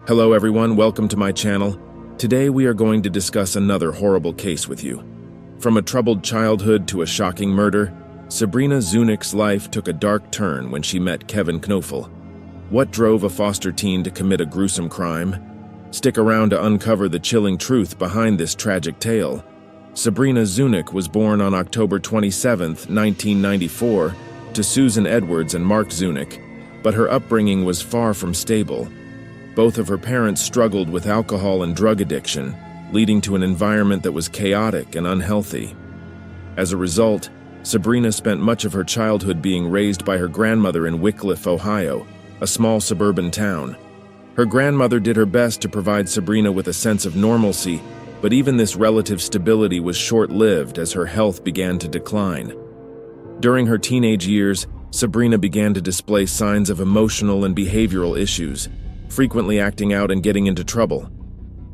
Hello everyone, welcome to my channel. Today we are going to discuss another horrible case with you. From a troubled childhood to a shocking murder, Sabrina Zunich's life took a dark turn when she met Kevin Knoefel. What drove a foster teen to commit a gruesome crime? Stick around to uncover the chilling truth behind this tragic tale. Sabrina Zunich was born on October 27, 1994, to Susan Edwards and Mark Zunich, but her upbringing was far from stable. Both of her parents struggled with alcohol and drug addiction, leading to an environment that was chaotic and unhealthy. As a result, Sabrina spent much of her childhood being raised by her grandmother in Wickliffe, Ohio, a small suburban town. Her grandmother did her best to provide Sabrina with a sense of normalcy, but even this relative stability was short-lived as her health began to decline. During her teenage years, Sabrina began to display signs of emotional and behavioral issues, frequently acting out and getting into trouble.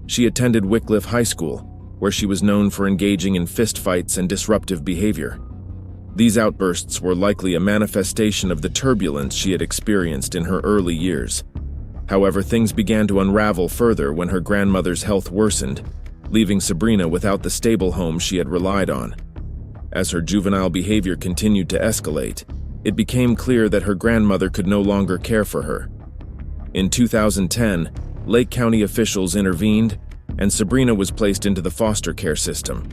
She attended Wickliffe High School, where she was known for engaging in fistfights and disruptive behavior. These outbursts were likely a manifestation of the turbulence she had experienced in her early years. However, things began to unravel further when her grandmother's health worsened, leaving Sabrina without the stable home she had relied on. As her juvenile behavior continued to escalate, it became clear that her grandmother could no longer care for her. In 2010, Lake County officials intervened, and Sabrina was placed into the foster care system.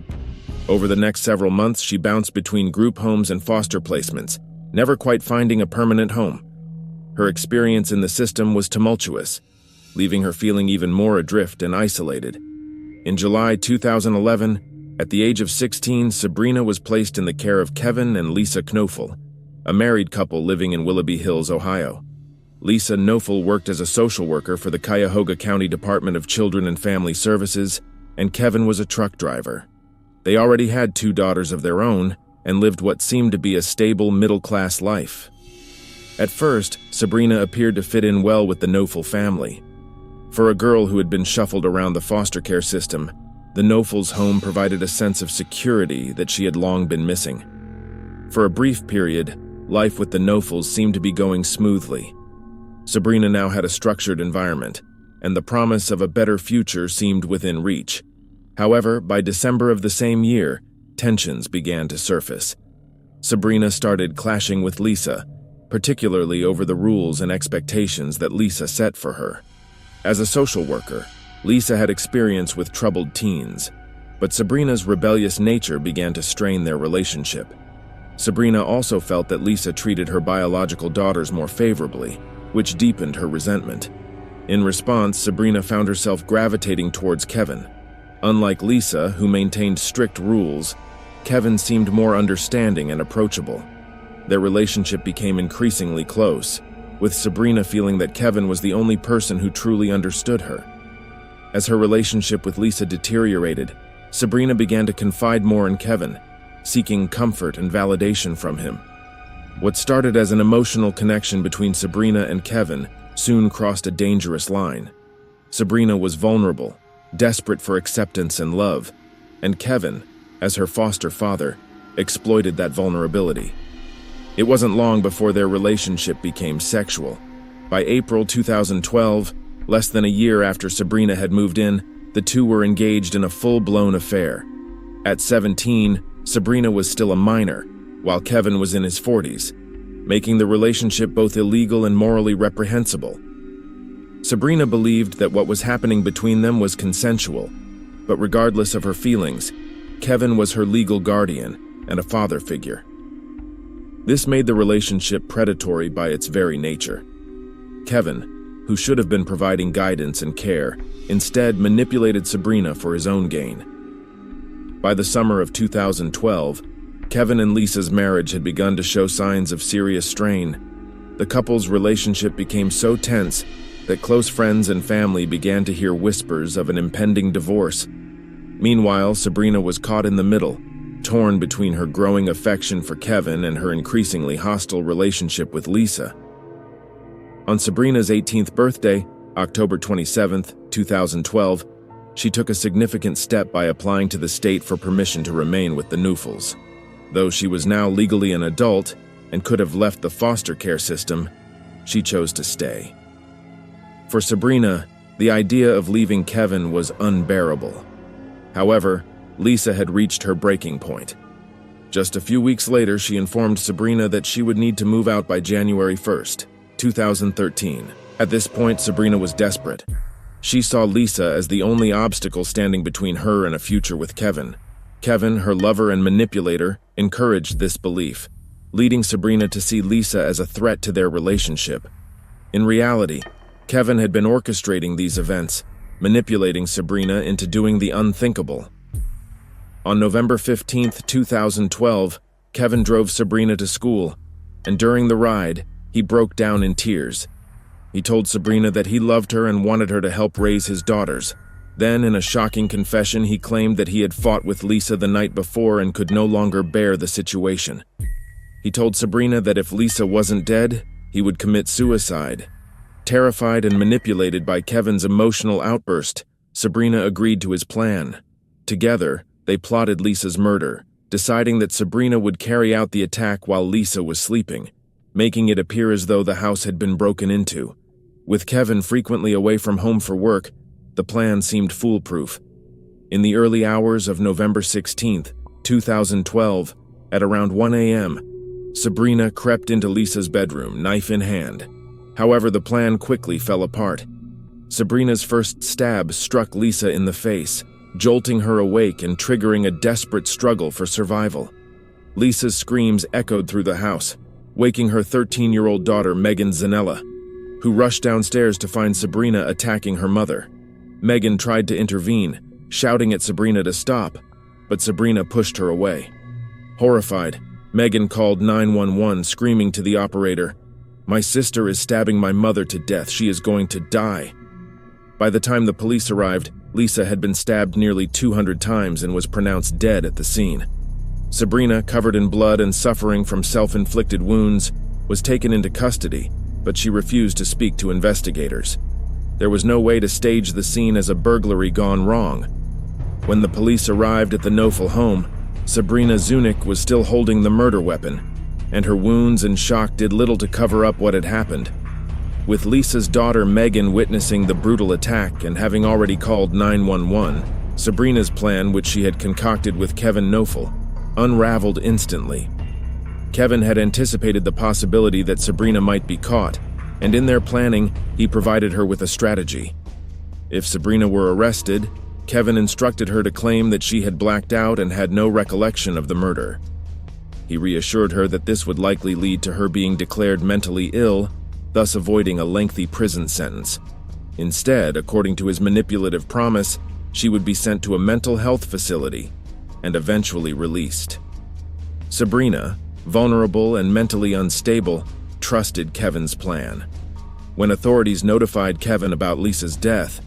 Over the next several months, she bounced between group homes and foster placements, never quite finding a permanent home. Her experience in the system was tumultuous, leaving her feeling even more adrift and isolated. In July 2011, at the age of 16, Sabrina was placed in the care of Kevin and Lisa Knoefel, a married couple living in Willoughby Hills, Ohio. Lisa Knoefel worked as a social worker for the Cuyahoga County Department of Children and Family Services, and Kevin was a truck driver. They already had 2 daughters of their own and lived what seemed to be a stable middle-class life. At first, Sabrina appeared to fit in well with the Knoefel family. For a girl who had been shuffled around the foster care system, the Knoefels' home provided a sense of security that she had long been missing. For a brief period, life with the Knoefels seemed to be going smoothly. Sabrina now had a structured environment, and the promise of a better future seemed within reach. However, by December of the same year, tensions began to surface. Sabrina started clashing with Lisa, particularly over the rules and expectations that Lisa set for her. As a social worker, Lisa had experience with troubled teens, but Sabrina's rebellious nature began to strain their relationship. Sabrina also felt that Lisa treated her biological daughters more favorably, which deepened her resentment. In response, Sabrina found herself gravitating towards Kevin. Unlike Lisa, who maintained strict rules, Kevin seemed more understanding and approachable. Their relationship became increasingly close, with Sabrina feeling that Kevin was the only person who truly understood her. As her relationship with Lisa deteriorated, Sabrina began to confide more in Kevin, seeking comfort and validation from him. What started as an emotional connection between Sabrina and Kevin soon crossed a dangerous line. Sabrina was vulnerable, desperate for acceptance and love, and Kevin, as her foster father, exploited that vulnerability. It wasn't long before their relationship became sexual. By April 2012, less than a year after Sabrina had moved in, the two were engaged in a full-blown affair. At 17, Sabrina was still a minor, while Kevin was in his 40s, making the relationship both illegal and morally reprehensible. Sabrina believed that what was happening between them was consensual, but regardless of her feelings, Kevin was her legal guardian and a father figure. This made the relationship predatory by its very nature. Kevin, who should have been providing guidance and care, instead manipulated Sabrina for his own gain. By the summer of 2012, Kevin and Lisa's marriage had begun to show signs of serious strain. The couple's relationship became so tense that close friends and family began to hear whispers of an impending divorce. Meanwhile, Sabrina was caught in the middle, torn between her growing affection for Kevin and her increasingly hostile relationship with Lisa. On Sabrina's 18th birthday, October 27, 2012, she took a significant step by applying to the state for permission to remain with the Knoefels. Though she was now legally an adult and could have left the foster care system, she chose to stay. For Sabrina, The idea of leaving Kevin was unbearable. However, Lisa had reached her breaking point. Just a few weeks later, she informed Sabrina that she would need to move out by January 1st, 2013. At this point, Sabrina was desperate. She saw Lisa as the only obstacle standing between her and a future with Kevin. Kevin, her lover and manipulator, encouraged this belief, leading Sabrina to see Lisa as a threat to their relationship. In reality, Kevin had been orchestrating these events, manipulating Sabrina into doing the unthinkable. On November 15, 2012, Kevin drove Sabrina to school, and during the ride, he broke down in tears. He told Sabrina that he loved her and wanted her to help raise his daughters. Then, in a shocking confession, he claimed that he had fought with Lisa the night before and could no longer bear the situation. He told Sabrina that if Lisa wasn't dead, he would commit suicide. Terrified and manipulated by Kevin's emotional outburst, Sabrina agreed to his plan. Together, they plotted Lisa's murder, deciding that Sabrina would carry out the attack while Lisa was sleeping, making it appear as though the house had been broken into. With Kevin frequently away from home for work, the plan seemed foolproof. In the early hours of November 16, 2012, at around 1 a.m., Sabrina crept into Lisa's bedroom, knife in hand. However, the plan quickly fell apart. Sabrina's first stab struck Lisa in the face, jolting her awake and triggering a desperate struggle for survival. Lisa's screams echoed through the house, waking her 13-year-old daughter Megan Zanella, who rushed downstairs to find Sabrina attacking her mother. Megan tried to intervene, shouting at Sabrina to stop, but Sabrina pushed her away. Horrified, Megan called 911, screaming to the operator, "My sister is stabbing my mother to death. She is going to die." By the time the police arrived, Lisa had been stabbed nearly 200 times and was pronounced dead at the scene. Sabrina, covered in blood and suffering from self-inflicted wounds, was taken into custody, but she refused to speak to investigators. There was no way to stage the scene as a burglary gone wrong. When the police arrived at the Knoefel home, Sabrina Zunich was still holding the murder weapon, and her wounds and shock did little to cover up what had happened. With Lisa's daughter Megan witnessing the brutal attack and having already called 911, Sabrina's plan, which she had concocted with Kevin Knoefel, unraveled instantly. Kevin had anticipated the possibility that Sabrina might be caught, and in their planning, he provided her with a strategy. If Sabrina were arrested, Kevin instructed her to claim that she had blacked out and had no recollection of the murder. He reassured her that this would likely lead to her being declared mentally ill, thus avoiding a lengthy prison sentence. Instead, according to his manipulative promise, she would be sent to a mental health facility and eventually released. Sabrina, vulnerable and mentally unstable, trusted Kevin's plan. When authorities notified Kevin about Lisa's death,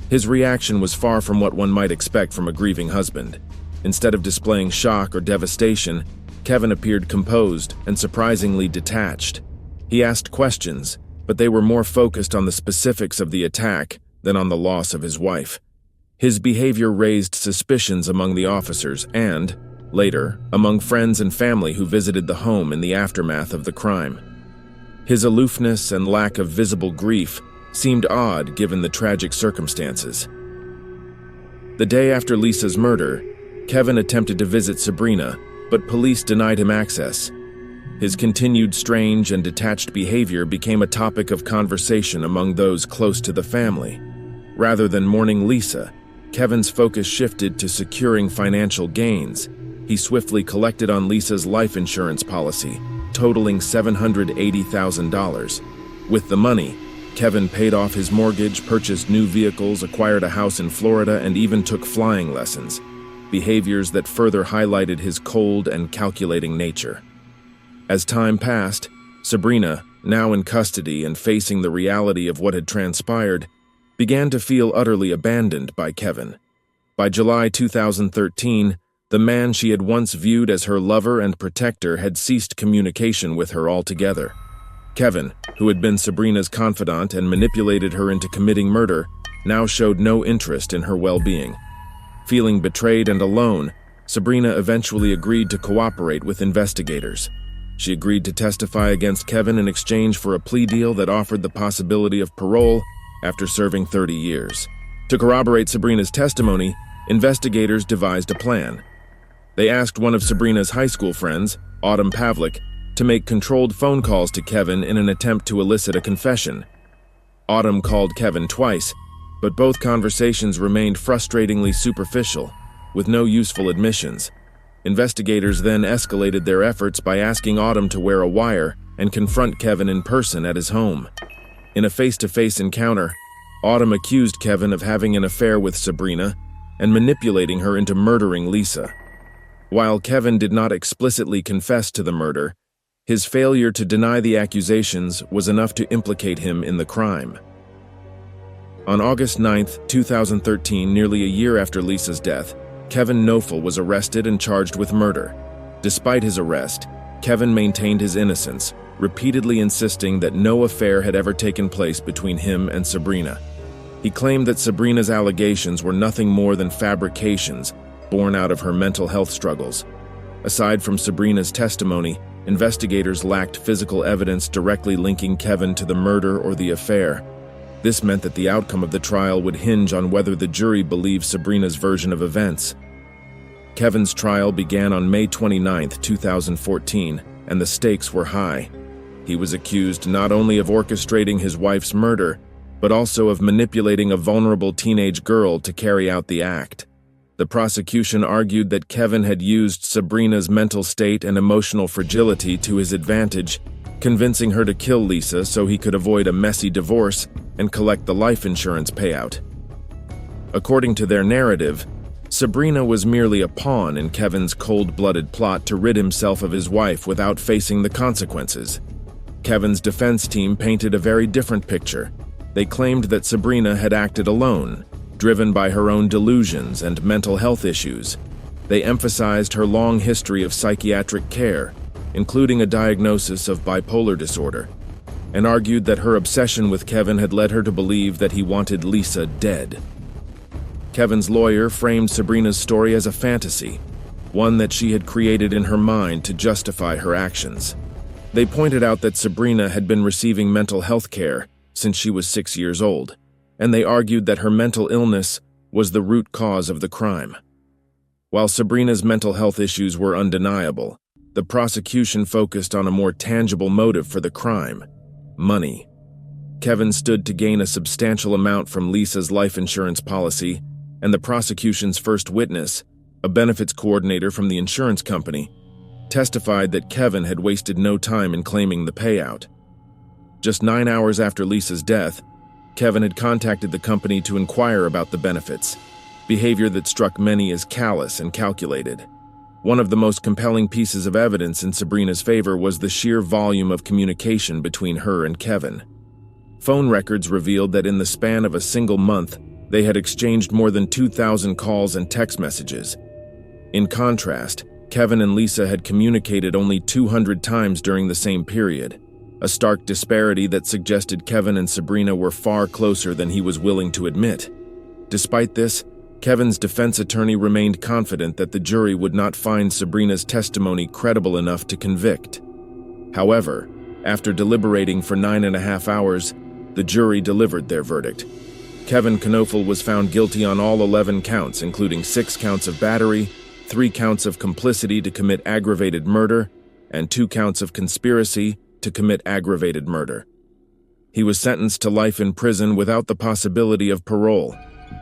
his reaction was far from what one might expect from a grieving husband. Instead of displaying shock or devastation, Kevin appeared composed and surprisingly detached. He asked questions, but they were more focused on the specifics of the attack than on the loss of his wife. His behavior raised suspicions among the officers and, later, among friends and family who visited the home in the aftermath of the crime. His aloofness and lack of visible grief seemed odd given the tragic circumstances. The day after Lisa's murder, Kevin attempted to visit Sabrina, but police denied him access. His continued strange and detached behavior became a topic of conversation among those close to the family. Rather than mourning Lisa, Kevin's focus shifted to securing financial gains. He swiftly collected on Lisa's life insurance policy, totaling $780,000. With the money, Kevin paid off his mortgage, purchased new vehicles, acquired a house in Florida, and even took flying lessons, behaviors that further highlighted his cold and calculating nature. As time passed, Sabrina, now in custody and facing the reality of what had transpired, began to feel utterly abandoned by Kevin. By July 2013, the man she had once viewed as her lover and protector had ceased communication with her altogether. Kevin, who had been Sabrina's confidant and manipulated her into committing murder, now showed no interest in her well-being. Feeling betrayed and alone, Sabrina eventually agreed to cooperate with investigators. She agreed to testify against Kevin in exchange for a plea deal that offered the possibility of parole after serving 30 years. To corroborate Sabrina's testimony, investigators devised a plan. They asked one of Sabrina's high school friends, Autumn Pavlik, to make controlled phone calls to Kevin in an attempt to elicit a confession. Autumn called Kevin twice, but both conversations remained frustratingly superficial, with no useful admissions. Investigators then escalated their efforts by asking Autumn to wear a wire and confront Kevin in person at his home. In a face-to-face encounter, Autumn accused Kevin of having an affair with Sabrina and manipulating her into murdering Lisa. While Kevin did not explicitly confess to the murder, his failure to deny the accusations was enough to implicate him in the crime. On August 9, 2013, nearly a year after Lisa's death, Kevin Knoefel was arrested and charged with murder. Despite his arrest, Kevin maintained his innocence, repeatedly insisting that no affair had ever taken place between him and Sabrina. He claimed that Sabrina's allegations were nothing more than fabrications born out of her mental health struggles. Aside from Sabrina's testimony, investigators lacked physical evidence directly linking Kevin to the murder or the affair. This meant that the outcome of the trial would hinge on whether the jury believed Sabrina's version of events. Kevin's trial began on May 29, 2014, and the stakes were high. He was accused not only of orchestrating his wife's murder, but also of manipulating a vulnerable teenage girl to carry out the act. The prosecution argued that Kevin had used Sabrina's mental state and emotional fragility to his advantage, convincing her to kill Lisa so he could avoid a messy divorce and collect the life insurance payout. According to their narrative, Sabrina was merely a pawn in Kevin's cold-blooded plot to rid himself of his wife without facing the consequences. Kevin's defense team painted a very different picture. They claimed that Sabrina had acted alone, driven by her own delusions and mental health issues. They emphasized her long history of psychiatric care, including a diagnosis of bipolar disorder, and argued that her obsession with Kevin had led her to believe that he wanted Lisa dead. Kevin's lawyer framed Sabrina's story as a fantasy, one that she had created in her mind to justify her actions. They pointed out that Sabrina had been receiving mental health care since she was 6 years old, and they argued that her mental illness was the root cause of the crime. While Sabrina's mental health issues were undeniable, the prosecution focused on a more tangible motive for the crime: money. Kevin stood to gain a substantial amount from Lisa's life insurance policy, and the prosecution's first witness, a benefits coordinator from the insurance company, testified that Kevin had wasted no time in claiming the payout. Just 9 hours after Lisa's death, Kevin had contacted the company to inquire about the benefits, behavior that struck many as callous and calculated. One of the most compelling pieces of evidence in Sabrina's favor was the sheer volume of communication between her and Kevin. Phone records revealed that in the span of a single month, they had exchanged more than 2,000 calls and text messages. In contrast, Kevin and Lisa had communicated only 200 times during the same period, a stark disparity that suggested Kevin and Sabrina were far closer than he was willing to admit. Despite this, Kevin's defense attorney remained confident that the jury would not find Sabrina's testimony credible enough to convict. However, after deliberating for 9.5 hours, the jury delivered their verdict. Kevin Knoefel was found guilty on all 11 counts, including 6 counts of battery, 3 counts of complicity to commit aggravated murder, and 2 counts of conspiracy to commit aggravated murder. He was sentenced to life in prison without the possibility of parole.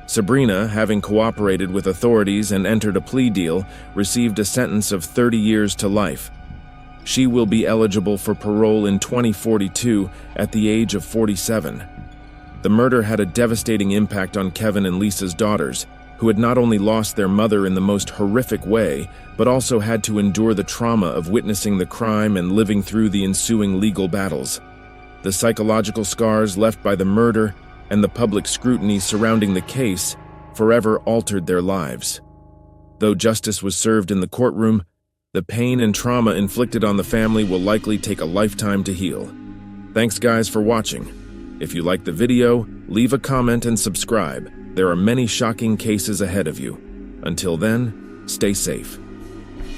Sabrina, having cooperated with authorities and entered a plea deal, received a sentence of 30 years to life. She will be eligible for parole in 2042 at the age of 47. The murder had a devastating impact on Kevin and Lisa's daughters, who had not only lost their mother in the most horrific way, but also had to endure the trauma of witnessing the crime and living through the ensuing legal battles. The psychological scars left by the murder and the public scrutiny surrounding the case forever altered their lives. Though justice was served in the courtroom, the pain and trauma inflicted on the family will likely take a lifetime to heal. Thanks guys for watching. If you liked the video, leave a comment and subscribe. There are many shocking cases ahead of you. Until then, stay safe.